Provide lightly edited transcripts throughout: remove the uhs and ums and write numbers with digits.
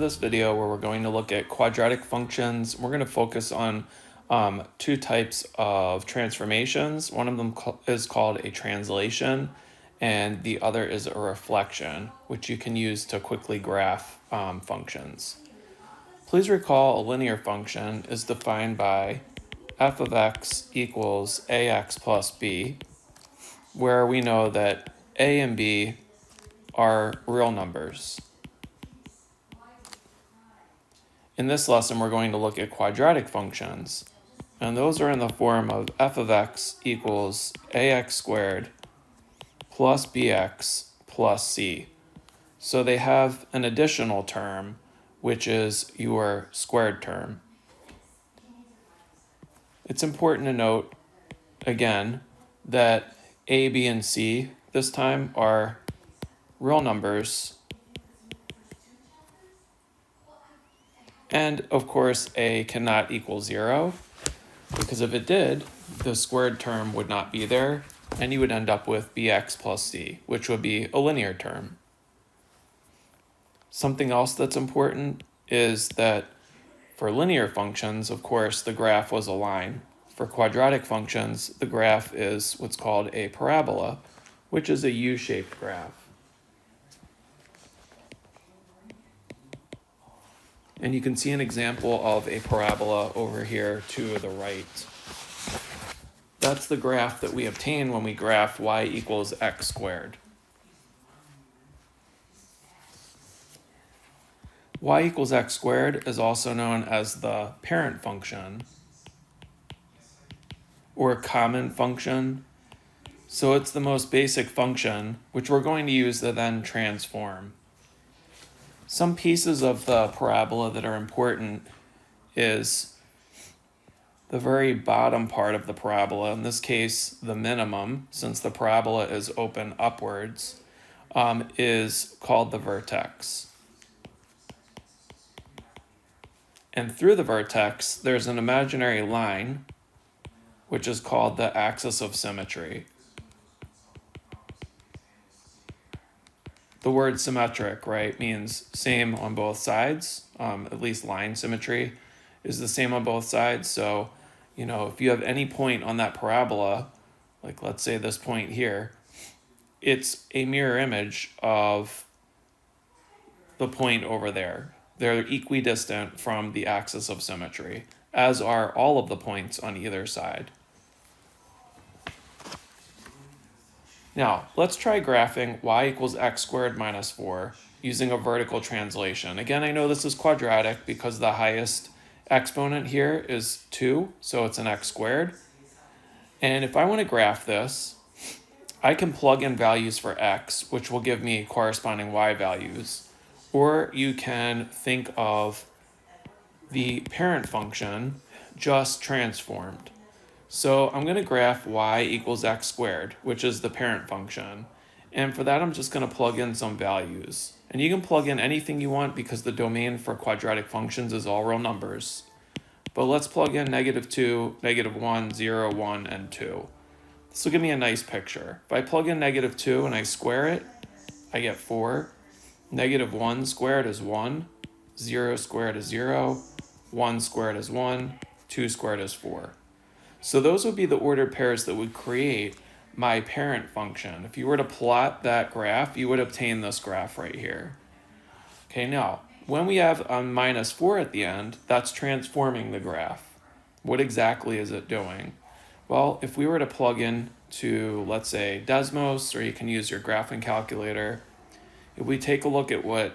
this video where we're going to look at quadratic functions. We're going to focus on two types of transformations. One of them is called a translation, and the other is a reflection, which you can use to quickly graph functions. Please recall a linear function is defined by f of x equals ax plus b, where we know that a and b are real numbers. In this lesson, we're going to look at quadratic functions, and those are in the form of f of x equals ax squared plus bx plus c. So they have an additional term, which is your squared term. It's important to note, again, that a, b, and c this time are real numbers. And of course, a cannot equal 0, because if it did, the squared term would not be there, and you would end up with bx plus c, which would be a linear term. Something else that's important is that for linear functions, of course, the graph was a line. For quadratic functions, the graph is what's called a parabola, which is a U-shaped graph. And you can see an example of a parabola over here to the right. That's the graph that we obtain when we graph y equals x squared. Y equals x squared is also known as the parent function or common function. So it's the most basic function, which we're going to use to then transform. Some pieces of the parabola that are important is the very bottom part of the parabola, in this case, the minimum, since the parabola is open upwards, is called the vertex. And through the vertex, there's an imaginary line, which is called the axis of symmetry. The word symmetric, right, means same on both sides. At least line symmetry is the same on both sides. So, if you have any point on that parabola, like let's say this point here, it's a mirror image of the point over there. They're equidistant from the axis of symmetry, as are all of the points on either side. Now, let's try graphing y equals x squared minus 4 using a vertical translation. Again, I know this is quadratic because the highest exponent here is 2, so it's an x squared. And if I want to graph this, I can plug in values for x, which will give me corresponding y values. Or you can think of the parent function just transformed. So I'm going to graph y equals x squared, which is the parent function. And for that, I'm just going to plug in some values. And you can plug in anything you want because the domain for quadratic functions is all real numbers. But let's plug in -2, -1, 0, 1, and 2. This will give me a nice picture. If I plug in -2 and I square it, I get 4. -1 squared is 1. 0 squared is 0. 1 squared is 1. 2 squared is 4. So those would be the ordered pairs that would create my parent function. If you were to plot that graph, you would obtain this graph right here. Okay, now, when we have a -4 at the end, that's transforming the graph. What exactly is it doing? Well, if we were to plug in to, let's say, Desmos, or you can use your graphing calculator, if we take a look at what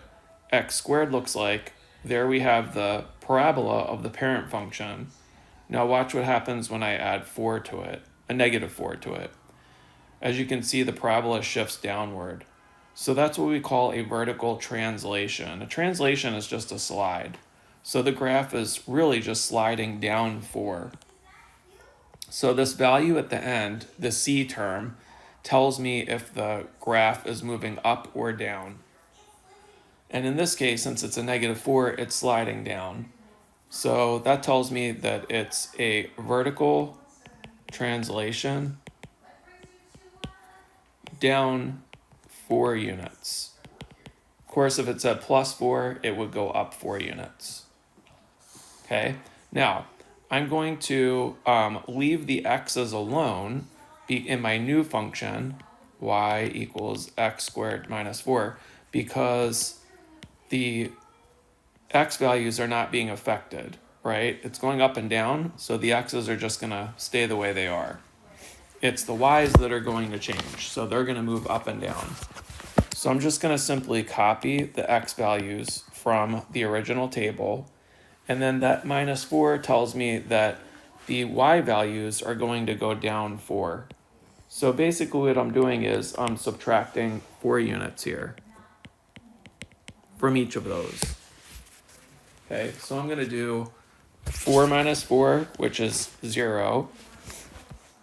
x squared looks like, there we have the parabola of the parent function. Now watch what happens when I add 4 to it, a -4 to it. As you can see, the parabola shifts downward. So that's what we call a vertical translation. A translation is just a slide. So the graph is really just sliding down 4. So this value at the end, the c term, tells me if the graph is moving up or down. And in this case, since it's a -4, it's sliding down. So that tells me that it's a vertical translation down 4 units. course, if it said plus 4, it would go up 4 units. Okay, now I'm going to leave the x's alone in my new function, y equals x squared minus 4, because the x values are not being affected, right? It's going up and down, so the x's are just going to stay the way they are. It's the y's that are going to change, so they're going to move up and down. So I'm just going to simply copy the x values from the original table, and then that minus 4 tells me that the y values are going to go down 4. So basically what I'm doing is I'm subtracting 4 units here from each of those. Okay, so I'm going to do 4 minus 4, which is 0,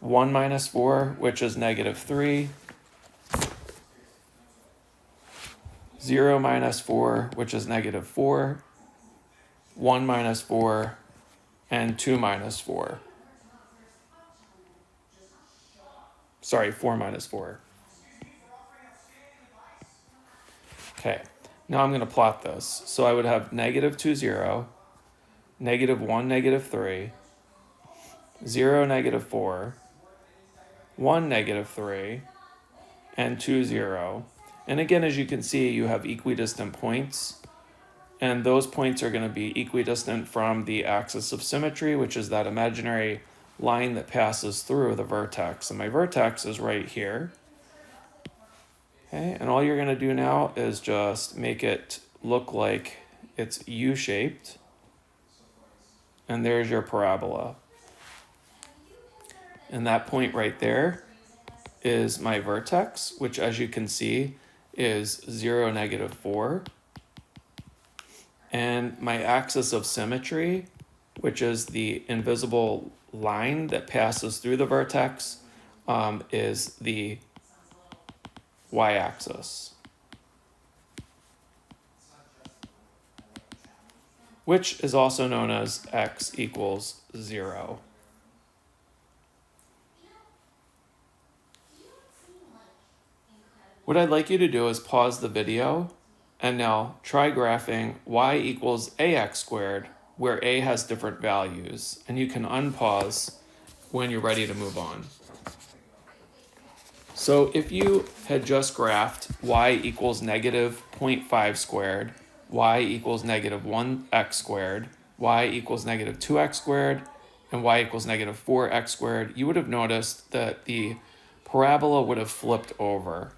1 minus 4, which is negative 3, 0 minus 4, which is negative 4, 1 minus 4, and 2 minus 4. Sorry, 4 minus 4. Okay, now I'm going to plot this. So I would have negative 2, 0, negative 1, negative 3, 0, negative 4, 1, negative 3, and 2, 0. And again, as you can see, you have equidistant points, and those points are going to be equidistant from the axis of symmetry, which is that imaginary line that passes through the vertex. And my vertex is right here. Okay, and all you're going to do now is just make it look like it's U-shaped. And there's your parabola. And that point right there is my vertex, which, as you can see, is 0, negative 4. And my axis of symmetry, which is the invisible line that passes through the vertex, is the y-axis, which is also known as x equals 0. What I'd like you to do is pause the video and now try graphing y equals ax squared, where a has different values, and you can unpause when you're ready to move on. So if you had just graphed y equals negative 0.5 squared, y equals negative 1x squared, y equals negative 2x squared, and y equals negative 4x squared, you would have noticed that the parabola would have flipped over.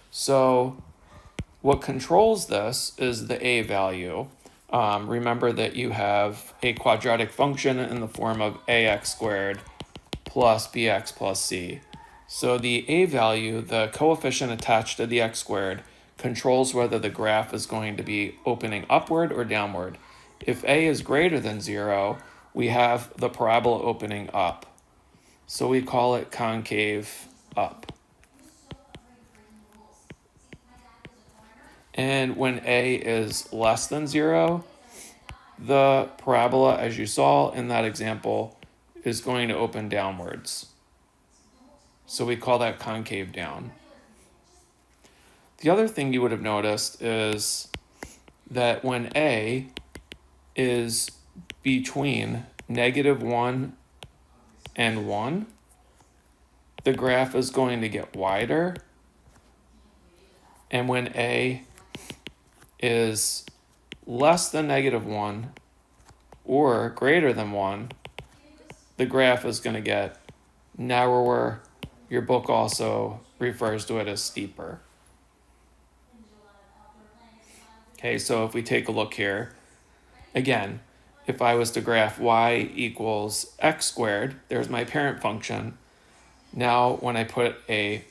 So what controls this is the a value. Remember that you have a quadratic function in the form of ax squared plus bx plus c. So the a value, the coefficient attached to the x squared, controls whether the graph is going to be opening upward or downward. If a is greater than 0, we have the parabola opening up. So we call it concave up. And when a is less than 0, the parabola, as you saw in that example, is going to open downwards. So we call that concave down. The other thing you would have noticed is that when a is between negative 1 and 1, the graph is going to get wider. And when a is less than negative 1 or greater than 1, the graph is going to get narrower. Your book also refers to it as steeper. Okay, so if we take a look here, again, if I was to graph y equals x squared, there's my parent function. Now when I put a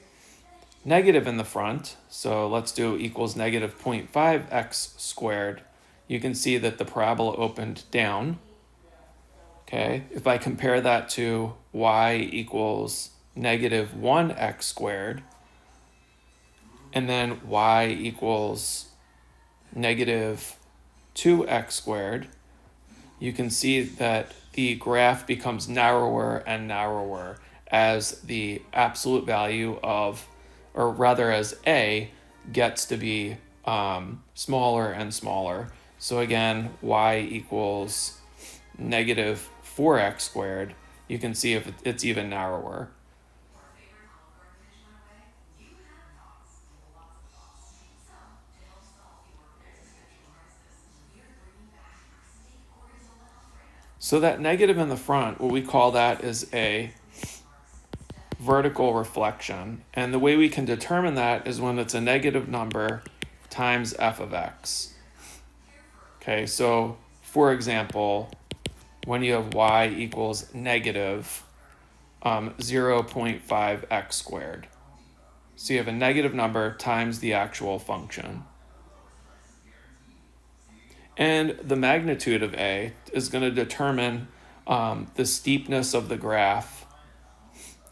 negative in the front, so let's do equals negative 0.5x squared, you can see that the parabola opened down. Okay, if I compare that to y equals negative 1x squared, and then y equals negative 2x squared, you can see that the graph becomes narrower and narrower as the absolute value of, or rather as a gets to be smaller and smaller. So again, y equals negative 4x squared. You can see if it's even narrower. So that negative in the front, what we call that is a vertical reflection. And the way we can determine that is when it's a negative number times f of x. Okay, so for example, when you have y equals negative 0.5x squared. So you have a negative number times the actual function. And the magnitude of a is going to determine the steepness of the graph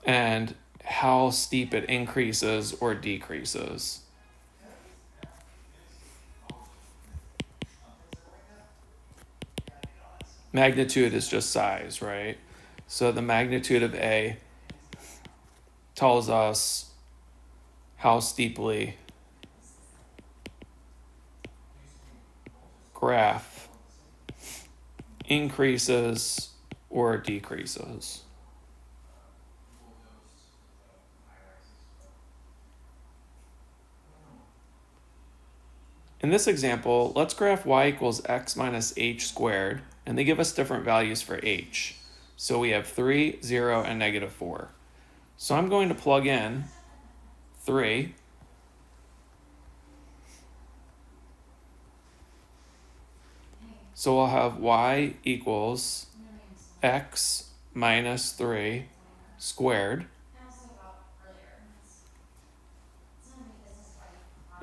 and how steep it increases or decreases. Magnitude is just size, right? So the magnitude of a tells us how steeply graph increases or decreases. In this example, let's graph y equals x minus h squared, and they give us different values for h. So we have 3, 0, and negative 4. So I'm going to plug in 3. So I'll have y equals x minus 3 squared.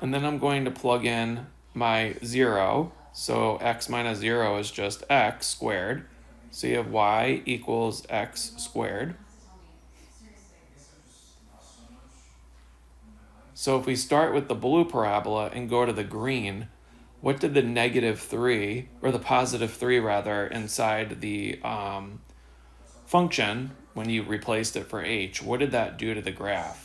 And then I'm going to plug in my 0. So x minus 0 is just x squared. So you have y equals x squared. So if we start with the blue parabola and go to the green, what did the negative 3, or the positive 3 rather, inside the function, when you replaced it for h, what did that do to the graph?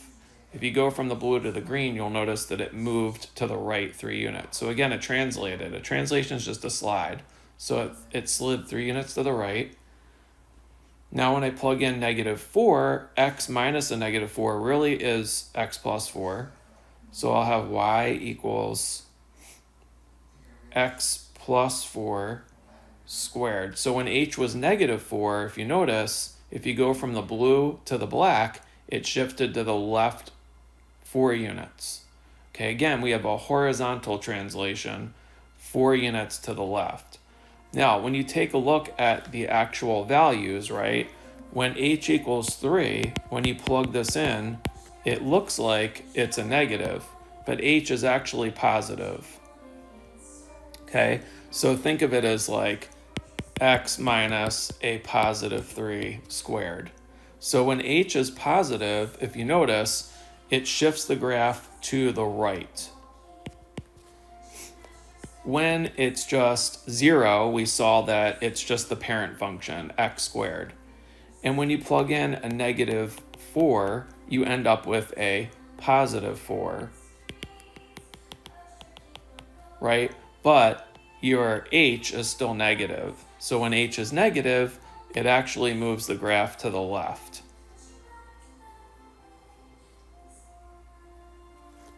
If you go from the blue to the green, you'll notice that it moved to the right 3 units. So again, it translated. A translation is just a slide. So it slid 3 units to the right. Now when I plug in negative 4, x minus a negative 4 really is x plus 4. So I'll have y equals x plus 4 squared. So when h was negative 4, if you notice, if you go from the blue to the black, it shifted to the left 4 units. Okay, again, we have a horizontal translation, 4 units to the left. Now, when you take a look at the actual values, right, when h equals 3, when you plug this in, it looks like it's a negative, but h is actually positive. Okay, so think of it as like x minus a positive 3 squared. So when h is positive, if you notice, it shifts the graph to the right. When it's just 0, we saw that it's just the parent function, x squared. And when you plug in a negative 4, you end up with a positive 4, right? But your h is still negative. So when h is negative, it actually moves the graph to the left.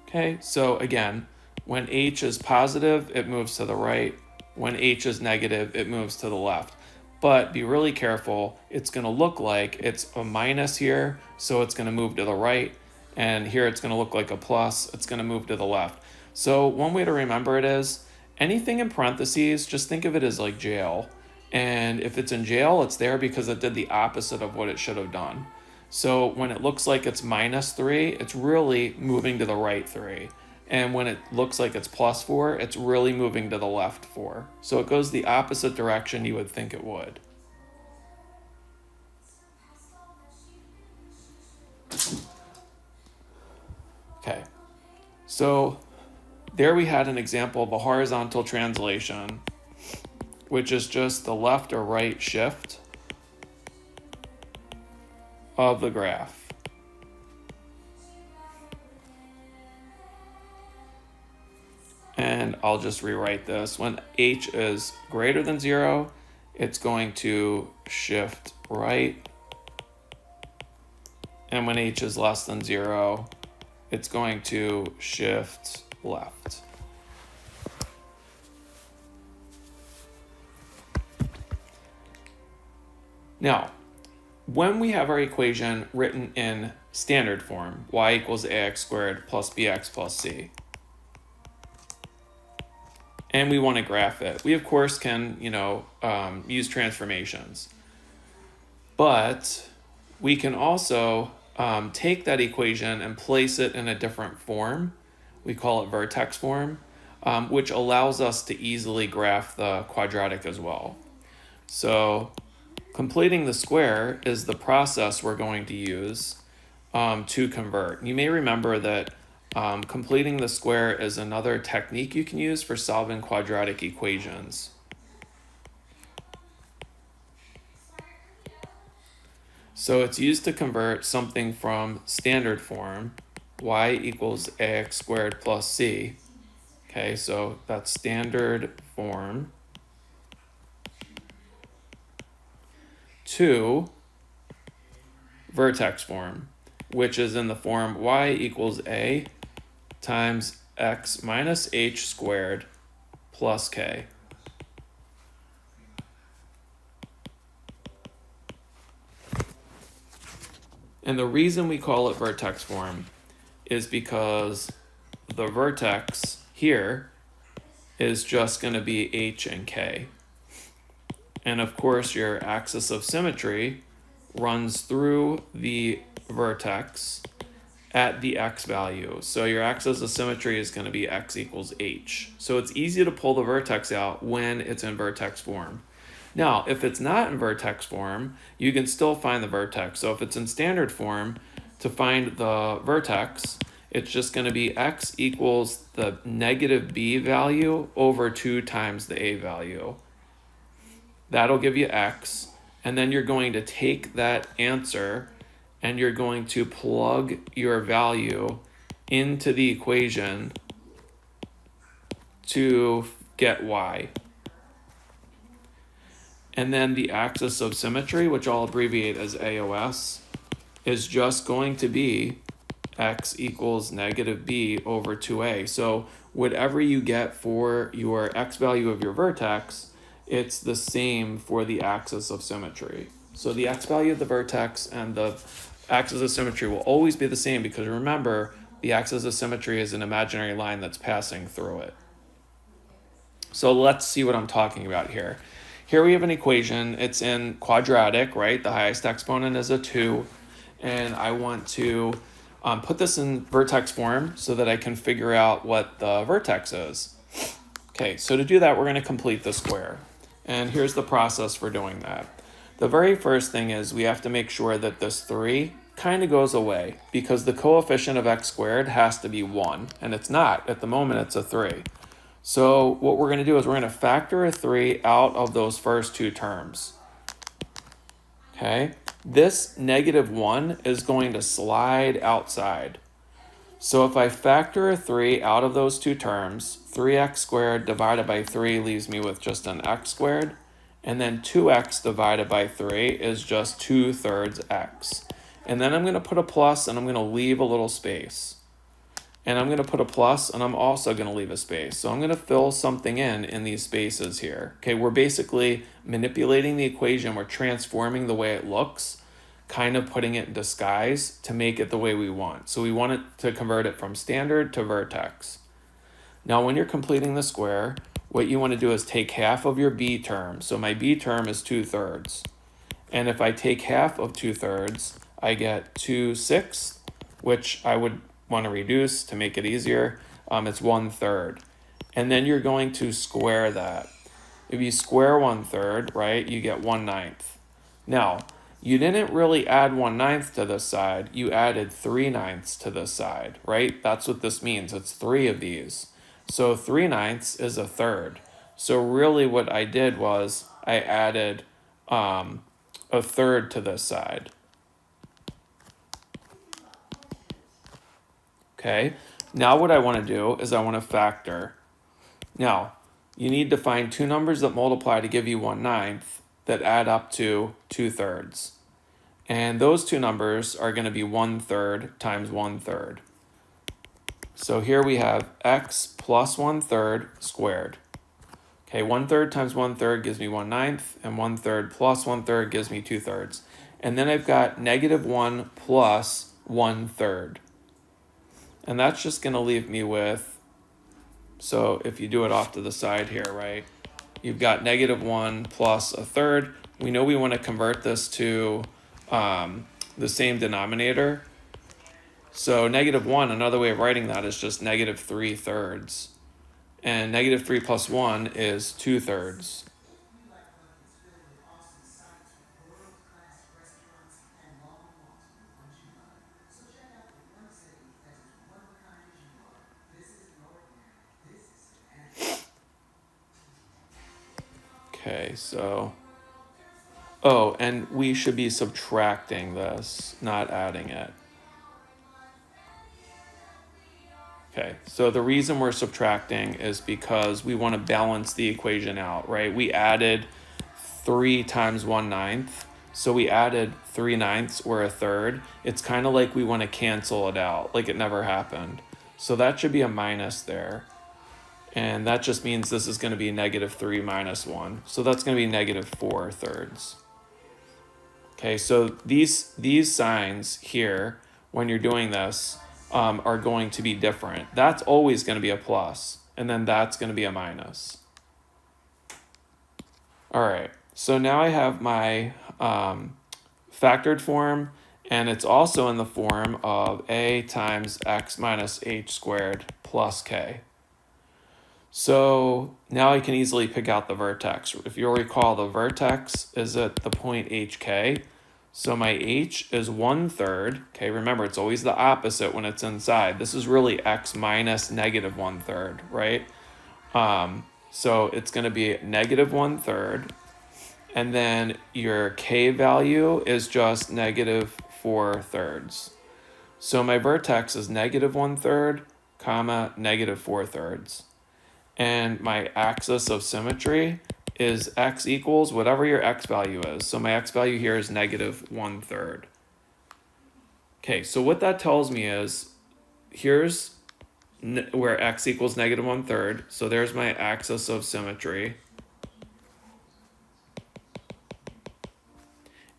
Okay, so again, when h is positive, it moves to the right. When h is negative, it moves to the left. But be really careful. It's going to look like it's a minus here, so it's going to move to the right. And here it's going to look like a plus. It's going to move to the left. So one way to remember it is anything in parentheses, just think of it as like jail. And if it's in jail, it's there because it did the opposite of what it should have done. So when it looks like it's minus 3, it's really moving to the right 3. And when it looks like it's plus 4, it's really moving to the left 4. So it goes the opposite direction you would think it would. Okay, so there we had an example of a horizontal translation, which is just the left or right shift of the graph. I'll just rewrite this. When h is greater than 0, it's going to shift right. And when h is less than 0, it's going to shift left. Now, when we have our equation written in standard form, y equals ax squared plus bx plus c, and we want to graph it, we of course can, use transformations. But we can also take that equation and place it in a different form. We call it vertex form, which allows us to easily graph the quadratic as well. So completing the square is the process we're going to use to convert. You may remember that completing the square is another technique you can use for solving quadratic equations. So it's used to convert something from standard form, y equals ax squared plus c. Okay, so that's standard form, to vertex form, which is in the form y equals a times x minus h squared plus k. And the reason we call it vertex form is because the vertex here is just going to be h and k. And of course, your axis of symmetry runs through the vertex at the x value. So your axis of symmetry is going to be x equals h. So it's easy to pull the vertex out when it's in vertex form. Now, if it's not in vertex form, you can still find the vertex. So if it's in standard form, to find the vertex, it's just going to be x equals the negative b value over 2 times the a value. That'll give you x. And then you're going to take that answer and you're going to plug your value into the equation to get y. And then the axis of symmetry, which I'll abbreviate as AOS, is just going to be x equals negative b over 2a. So whatever you get for your x value of your vertex, it's the same for the axis of symmetry. So the x value of the vertex and the axis of symmetry will always be the same, because remember, the axis of symmetry is an imaginary line that's passing through it. So let's see what I'm talking about here. Here we have an equation. It's in quadratic, right? The highest exponent is a 2. And I want to put this in vertex form so that I can figure out what the vertex is. Okay, so to do that, we're going to complete the square. And here's the process for doing that. The very first thing is we have to make sure that this 3 kind of goes away, because the coefficient of x squared has to be 1. And it's not. At the moment, it's a 3. So what we're going to do is we're going to factor a 3 out of those first 2 terms. Okay, this negative 1 is going to slide outside. So if I factor a 3 out of those 2 terms, 3x squared divided by 3 leaves me with just an x squared. And then 2x divided by 3 is just 2/3 x. And then I'm going to put a plus and I'm going to leave a little space. And I'm going to put a plus and I'm also going to leave a space. So I'm going to fill something in these spaces here. Okay, we're basically manipulating the equation. We're transforming the way it looks, kind of putting it in disguise to make it the way we want. So we want it to convert it from standard to vertex. Now when you're completing the square, what you want to do is take half of your b term. So my b term is 2/3. And if I take half of 2/3, I get 2/6, which I would want to reduce to make it easier. It's 1/3. And then you're going to square that. If you square 1/3, right, you get 1/9. Now, you didn't really add 1/9 to this side. You added 3/9 to this side, right? That's what this means. It's 3 of these. So 3/9 is a third. So really what I did was I added a third to this side. Okay, now what I want to do is I want to factor. Now, you need to find two numbers that multiply to give you 1/9 that add up to 2/3. And those two numbers are going to be 1/3 times 1/3. So here we have x plus 1/3 squared. Okay, 1/3 times 1/3 gives me 1/9, and 1/3 plus 1/3 gives me 2/3. And then I've got -1 plus 1/3. And that's just going to leave me with, so if you do it off to the side here, right, you've got -1 plus 1/3. We know we want to convert this to the same denominator. So -1, another way of writing that is just -3/3. And -3 plus 1 is 2/3. Okay, so, oh, and we should be subtracting this, not adding it. Okay, so the reason we're subtracting is because we want to balance the equation out, right? We added 3 times 1/9, so we added 3/9 or 1/3. It's kind of like we want to cancel it out, like it never happened. So that should be a minus there. And that just means this is going to be -3 minus 1. So that's going to be -4/3. Okay, so these signs here, when you're doing this, are going to be different. That's always going to be a plus, and then that's going to be a minus. All right, so now I have my factored form, and it's also in the form of a times x minus h squared plus k. So now I can easily pick out the vertex. If you'll recall, the vertex is at the point hk. So my h is 1/3. Okay, remember, it's always the opposite when it's inside. This is really x minus -1/3, right? So it's going to be -1/3. And then your k value is just -4/3. So my vertex is -1/3, comma, -4/3. And my axis of symmetry is x equals whatever your x value is. So my x value here is -1/3. Okay, so what that tells me is, here's where x equals -1/3. So there's my axis of symmetry.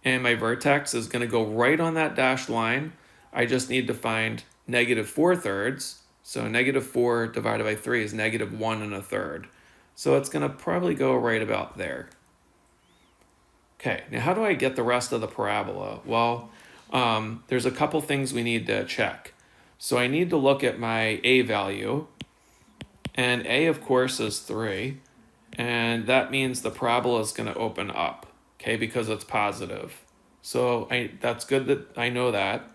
And my vertex is going to go right on that dashed line. I just need to find -4/3. So -4 divided by 3 is -1 1/3. So it's going to probably go right about there. Okay, now how do I get the rest of the parabola? Well, there's a couple things we need to check. So I need to look at my a value. And a, of course, is 3. And that means the parabola is going to open up, okay, because it's positive. So that's good that I know that.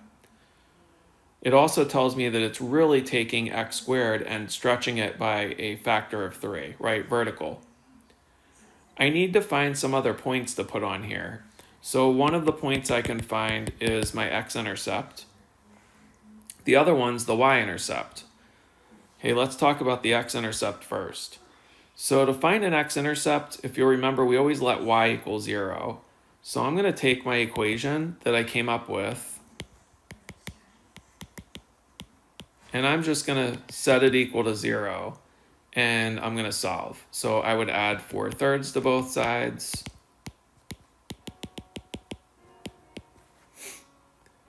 It also tells me that it's really taking x squared and stretching it by a factor of 3, right, vertical. I need to find some other points to put on here. So one of the points I can find is my x-intercept. The other one's the y-intercept. Okay, let's talk about the x-intercept first. So to find an x-intercept, if you'll remember, we always let y equal 0. So I'm going to take my equation that I came up with, and I'm just going to set it equal to 0, and I'm going to solve. So I would add 4/3 to both sides.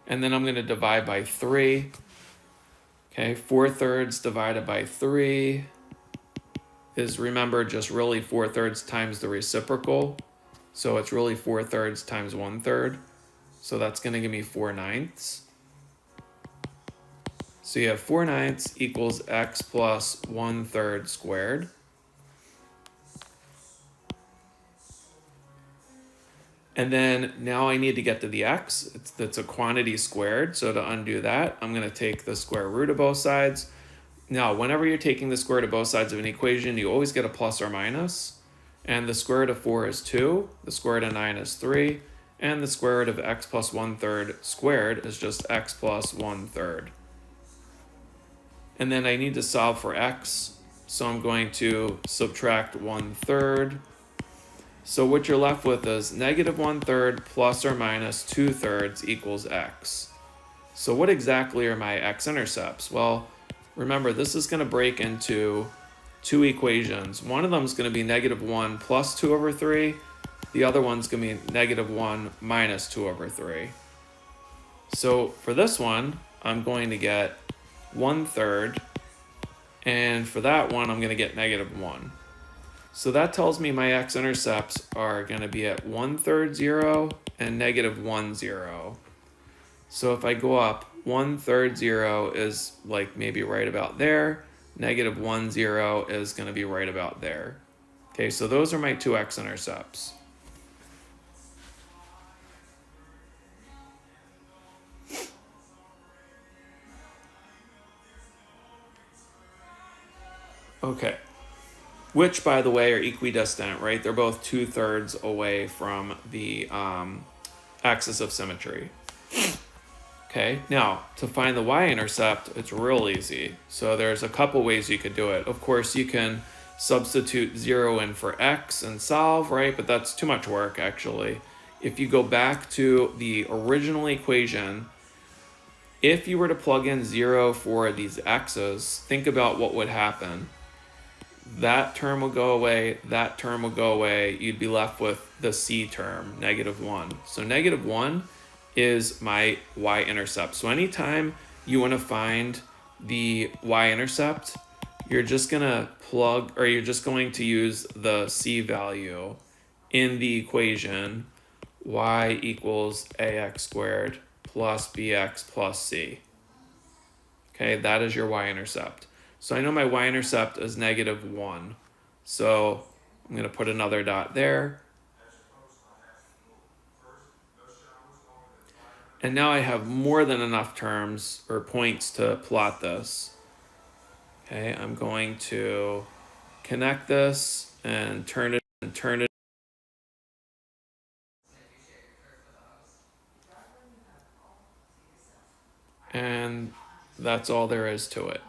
And then I'm going to divide by 3. Okay, 4/3 divided by 3 is, remember, just really 4/3 times the reciprocal. So it's really 4/3 times 1/3. So that's going to give me 4/9. So you have 4/9 equals x plus 1/3 squared. And then now I need to get to the x. That's a quantity squared. So to undo that, I'm going to take the square root of both sides. Now, whenever you're taking the square root of both sides of an equation, you always get a plus or minus. And the square root of 4 is 2, the square root of 9 is 3, and the square root of x plus 1/3 squared is just x plus 1/3. And then I need to solve for x. So I'm going to subtract 1/3. So what you're left with is negative 1/3 plus or minus 2/3 equals x. So what exactly are my x-intercepts? Well, remember, this is going to break into two equations. One of them is going to be negative 1 plus 2 over 3. The other one's going to be negative 1 minus 2 over 3. So for this one, I'm going to get 1/3. And for that one, I'm going to get negative 1. So that tells me my x-intercepts are going to be at 1/3 0 and negative 1 0. So if I go up, 1/3 0 is like maybe right about there. Negative 1 0 is going to be right about there. Okay, so those are my two x-intercepts. Okay, which by the way are equidistant, right? They're both 2/3 away from the axis of symmetry. Okay, now to find the y-intercept, it's real easy. So there's a couple ways you could do it. Of course, you can substitute 0 in for x and solve, right? But that's too much work, actually. If you go back to the original equation, if you were to plug in 0 for these x's, think about what would happen. That term will go away, that term will go away. You'd be left with the c term, negative 1. So negative 1 is my y-intercept. So anytime you want to find the y-intercept, you're just going to plug, or you're just going to use the c value in the equation y equals ax squared plus bx plus c. Okay, that is your y-intercept. So I know my y-intercept is negative 1. So I'm going to put another dot there. And now I have more than enough terms or points to plot this. Okay, I'm going to connect this and turn it. And that's all there is to it.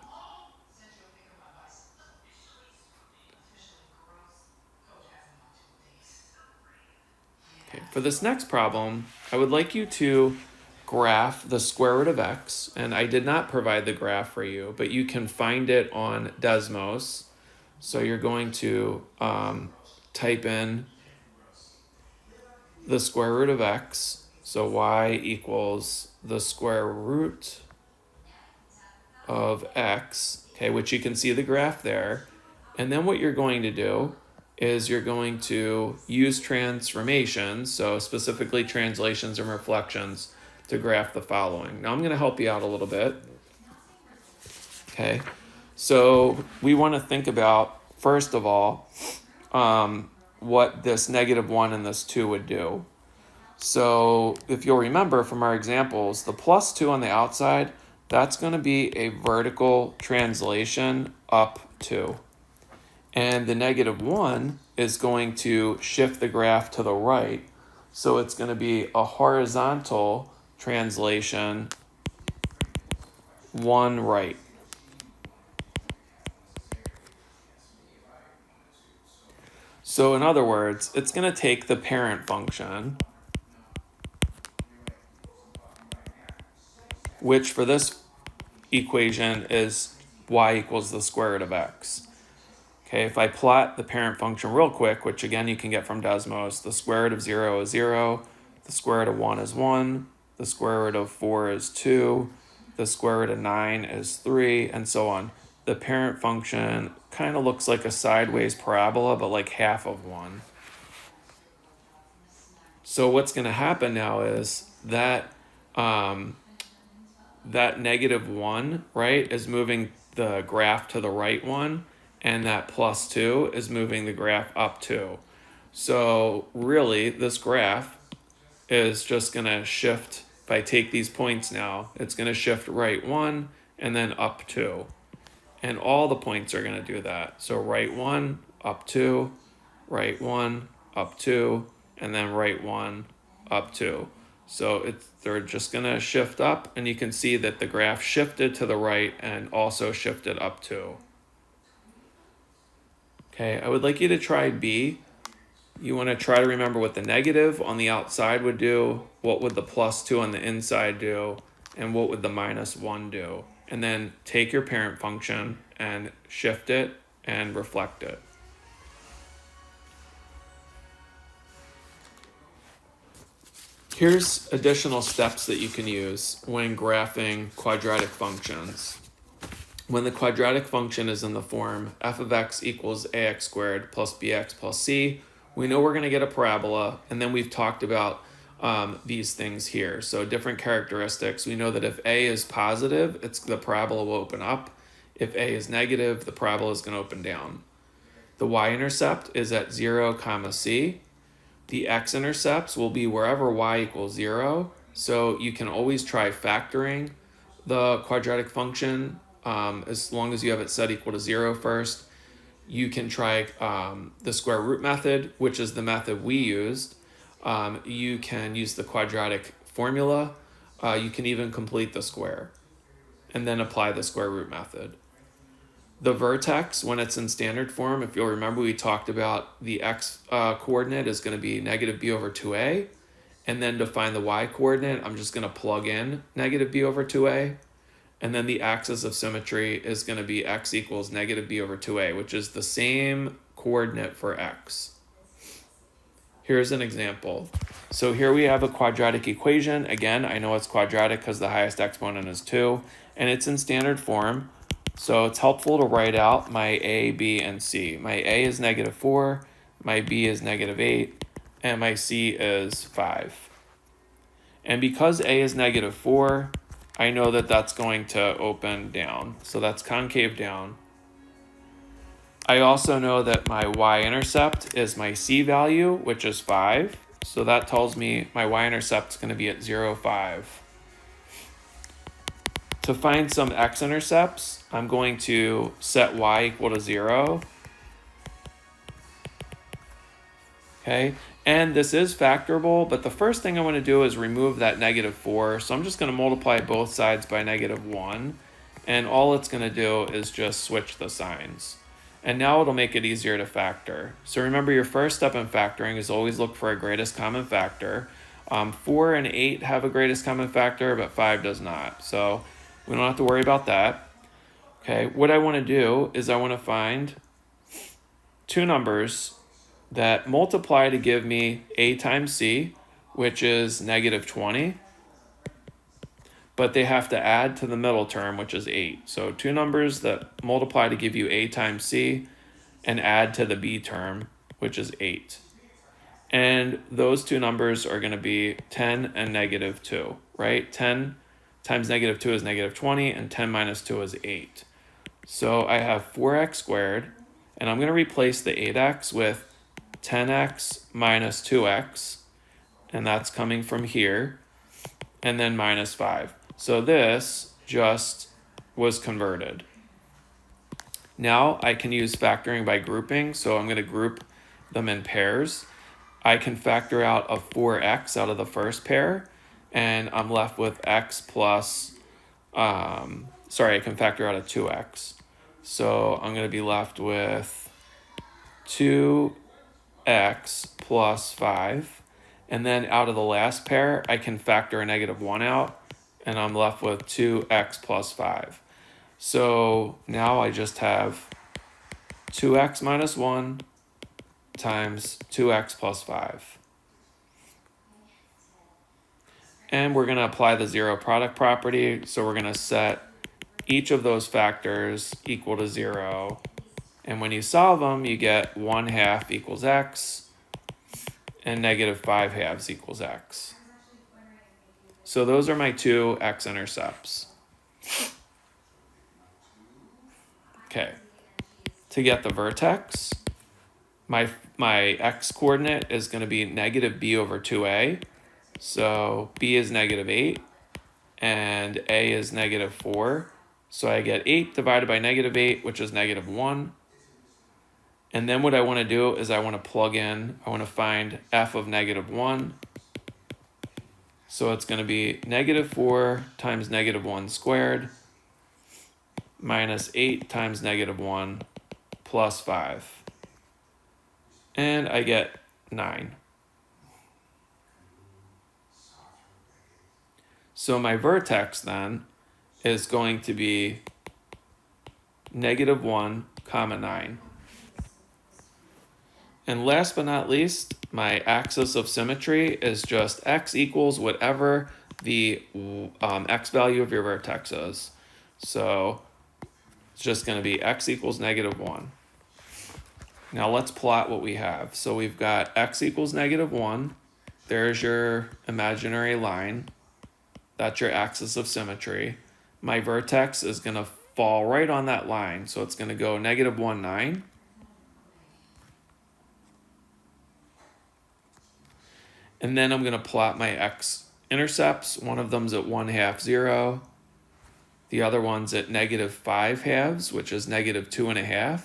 Okay, for this next problem, I would like you to graph the square root of x, and I did not provide the graph for you, but you can find it on Desmos. So you're going to type in the square root of x, so y equals the square root of x, okay, which you can see the graph there. And then what you're going to do is you're going to use transformations, so specifically translations and reflections, to graph the following. Now I'm going to help you out a little bit. Okay, so we want to think about, first of all, what this negative 1 and this 2 would do. So if you'll remember from our examples, the plus 2 on the outside, that's going to be a vertical translation up 2. And the negative 1 is going to shift the graph to the right. So it's going to be a horizontal translation 1 right. So in other words, it's going to take the parent function, which for this equation is y equals the square root of x. Okay, if I plot the parent function real quick, which again you can get from Desmos, the square root of 0 is 0, the square root of 1 is 1, the square root of 4 is 2, the square root of 9 is 3, and so on. The parent function kind of looks like a sideways parabola, but like half of one. So what's going to happen now is that that negative 1, right, is moving the graph to the right one, and that plus 2 is moving the graph up 2. So really, this graph is just going to shift. If I take these points now, it's going to shift right 1 and then up 2. And all the points are going to do that. So right 1, up 2, right 1, up 2, and then right 1, up 2. So they're just going to shift up, and you can see that the graph shifted to the right and also shifted up 2. Okay, I would like you to try B. You want to try to remember what the negative on the outside would do, what would the plus 2 on the inside do, and what would the minus 1 do. And then take your parent function and shift it and reflect it. Here's additional steps that you can use when graphing quadratic functions. When the quadratic function is in the form f of x equals ax squared plus bx plus c, we know we're going to get a parabola, and then we've talked about these things here. So different characteristics. We know that if a is positive, the parabola will open up. If a is negative, the parabola is going to open down. The y-intercept is at 0, comma c. The x-intercepts will be wherever y equals 0. So you can always try factoring the quadratic function as long as you have it set equal to 0 first. You can try the square root method, which is the method we used. You can use the quadratic formula. You can even complete the square and then apply the square root method. The vertex, when it's in standard form, if you'll remember, we talked about the x coordinate is going to be negative b over 2a. And then to find the y coordinate, I'm just going to plug in negative b over 2a. And then the axis of symmetry is going to be x equals negative b over 2a, which is the same coordinate for x. Here's an example. So here we have a quadratic equation. Again, I know it's quadratic because the highest exponent is 2, and it's in standard form. So it's helpful to write out my a, b, and c. My a is negative 4, my b is negative 8, and my c is 5. And because a is negative 4, I know that that's going to open down. So that's concave down. I also know that my y-intercept is my c value, which is 5. So that tells me my y-intercept is going to be at 0, 5. To find some x-intercepts, I'm going to set y equal to 0. Okay, and this is factorable, but the first thing I want to do is remove that negative 4. So I'm just going to multiply both sides by negative 1. And all it's going to do is just switch the signs. And now it'll make it easier to factor. So remember, your first step in factoring is always look for a greatest common factor. 4 and 8 have a greatest common factor, but 5 does not. So we don't have to worry about that. Okay, what I want to do is I want to find two numbers that multiply to give me a times c, which is negative 20. But they have to add to the middle term, which is 8. So two numbers that multiply to give you a times c and add to the b term, which is 8. And those two numbers are going to be 10 and negative 2, right? 10 times negative 2 is negative 20, and 10 minus 2 is 8. So I have 4x squared, and I'm going to replace the 8x with 10x minus 2x, and that's coming from here, and then minus 5. So this just was converted. Now I can use factoring by grouping, so I'm going to group them in pairs. I can factor out a 4x out of the first pair, and I'm left with x plus, I can factor out a 2x. So I'm going to be left with 2x plus 5. And then out of the last pair, I can factor a negative 1 out, and I'm left with 2x plus 5. So now I just have 2x minus 1 times 2x plus 5. And we're going to apply the zero product property. So we're going to set each of those factors equal to 0. And when you solve them, you get 1/2 equals x, and negative 5/2 equals x. So those are my two x-intercepts. Okay, to get the vertex, my x-coordinate is going to be negative b over 2a. So b is negative 8, and a is negative 4. So I get 8 divided by negative 8, which is negative 1. And then what I want to do is I want to plug in, I want to find f of negative 1. So it's going to be negative 4 times negative 1 squared minus 8 times negative 1 plus 5. and I get 9. So my vertex then is going to be -1, 9. And last but not least, my axis of symmetry is just x equals whatever the x value of your vertex is. So it's just going to be x equals -1. Now let's plot what we have. So we've got x equals -1. There's your imaginary line. That's your axis of symmetry. My vertex is going to fall right on that line. So it's going to go -1, 9. And then I'm going to plot my x-intercepts. One of them's at 1/2, 0. The other one's at -5/2, which is -2.5.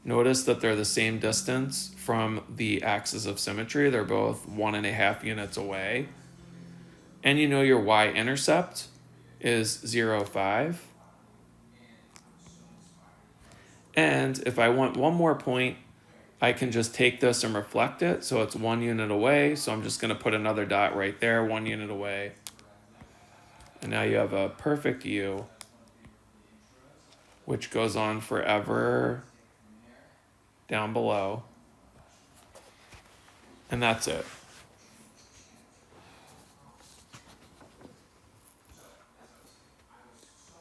Notice that they're the same distance from the axis of symmetry. They're both 1.5 units away. And you know your y-intercept is 0, 5. And if I want one more point, I can just take this and reflect it. So it's 1 unit away. So I'm just going to put another dot right there, 1 unit away. And now you have a perfect U, which goes on forever down below. And that's it.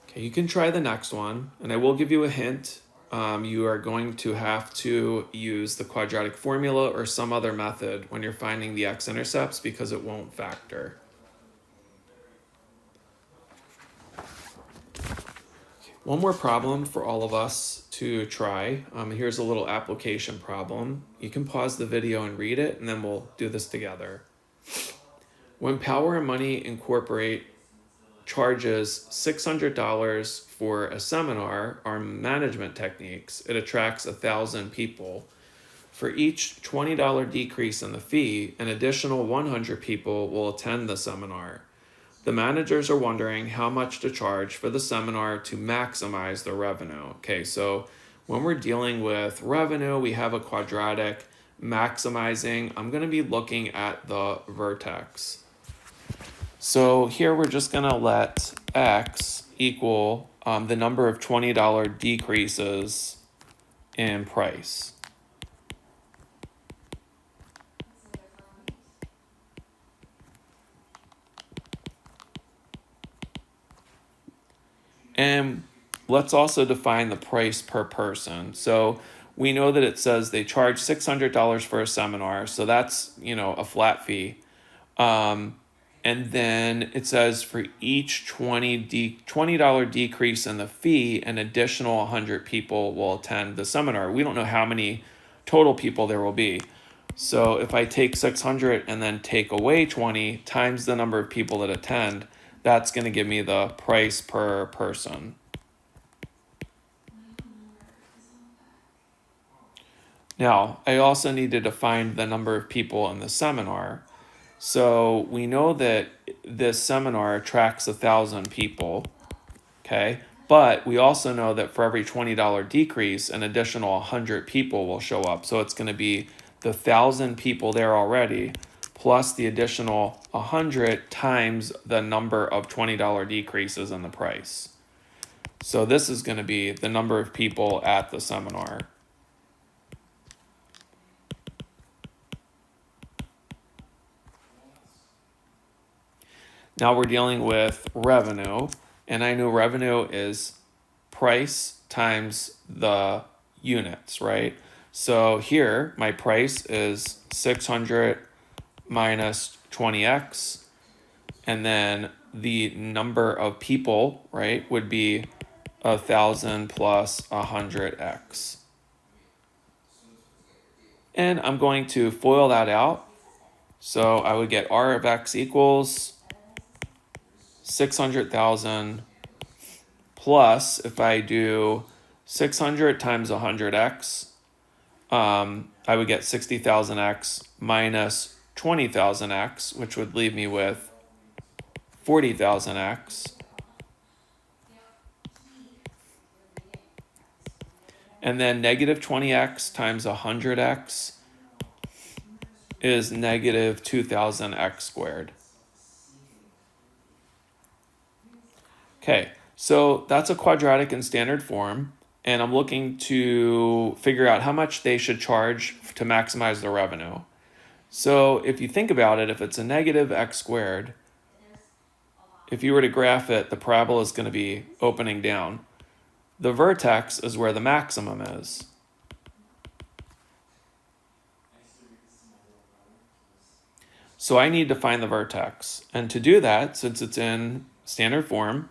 Okay, you can try the next one, and I will give you a hint. You are going to have to use the quadratic formula or some other method when you're finding the x-intercepts because it won't factor. One more problem for all of us to try. Here's a little application problem. You can pause the video and read it, and then we'll do this together. When Power and Money Incorporate charges $600 for a seminar on management techniques, it attracts 1,000 people. For each $20 decrease in the fee, an additional 100 people will attend the seminar. The managers are wondering how much to charge for the seminar to maximize the revenue. Okay, so when we're dealing with revenue, we have a quadratic. Maximizing, I'm going to be looking at the vertex. So here we're just going to let x equal the number of $20 decreases in price. And let's also define the price per person. So we know that it says they charge $600 for a seminar. So that's, a flat fee. And then it says for each $20 decrease in the fee, an additional 100 people will attend the seminar. We don't know how many total people there will be. So if I take 600 and then take away 20 times the number of people that attend, that's going to give me the price per person. Now, I also need to define the number of people in the seminar. So we know that this seminar attracts 1,000 people, okay? But we also know that for every $20 decrease, an additional 100 people will show up. So it's going to be the 1,000 people there already, plus the additional 100 times the number of $20 decreases in the price. So this is going to be the number of people at the seminar. Now we're dealing with revenue, and I know revenue is price times the units, right? So here, my price is 600 minus 20x, and then the number of people, right, would be 1,000 plus 100x. And I'm going to FOIL that out. So I would get R of x equals 600,000 plus, if I do 600 times 100x, I would get 60,000x minus 20,000x, which would leave me with 40,000x. And then negative 20x times 100x is negative 2000x squared. Okay, so that's a quadratic in standard form, and I'm looking to figure out how much they should charge to maximize the revenue. So if you think about it, if it's a negative x squared, if you were to graph it, the parabola is going to be opening down. The vertex is where the maximum is. So I need to find the vertex. And to do that, since it's in standard form,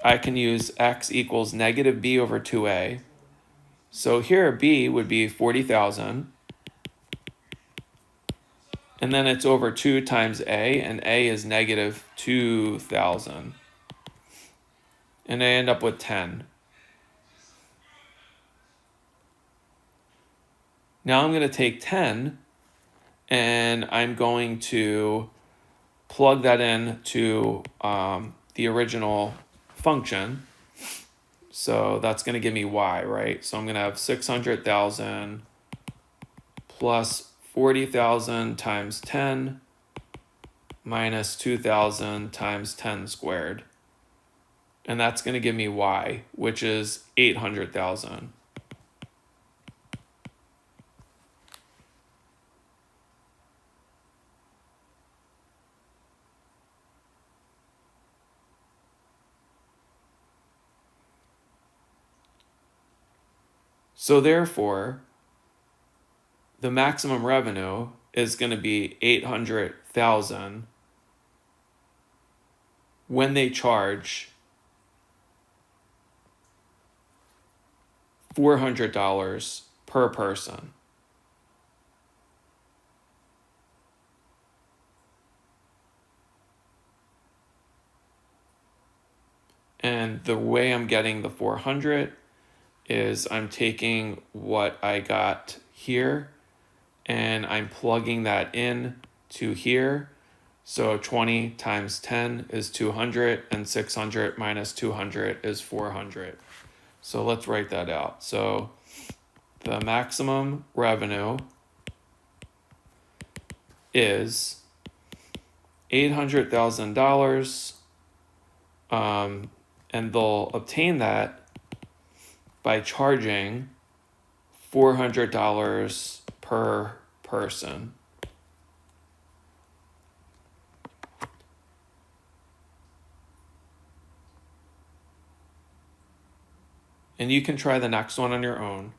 I can use x equals negative b over 2a. So here b would be 40,000. And then it's over 2 times a, and a is negative 2,000. And I end up with 10. Now I'm going to take 10, and I'm going to plug that in to the original function. So that's going to give me y, right? So I'm going to have 600,000 plus 40,000 times 10 minus 2,000 times 10 squared. And that's going to give me y, which is 800,000. So therefore, the maximum revenue is going to be 800,000 when they charge $400 per person. And the way I'm getting the 400 is I'm taking what I got here and I'm plugging that in to here. So 20 times 10 is 200, and 600 minus 200 is 400. So let's write that out. So the maximum revenue is $800,000, and they'll obtain that by charging $400 per person. And you can try the next one on your own.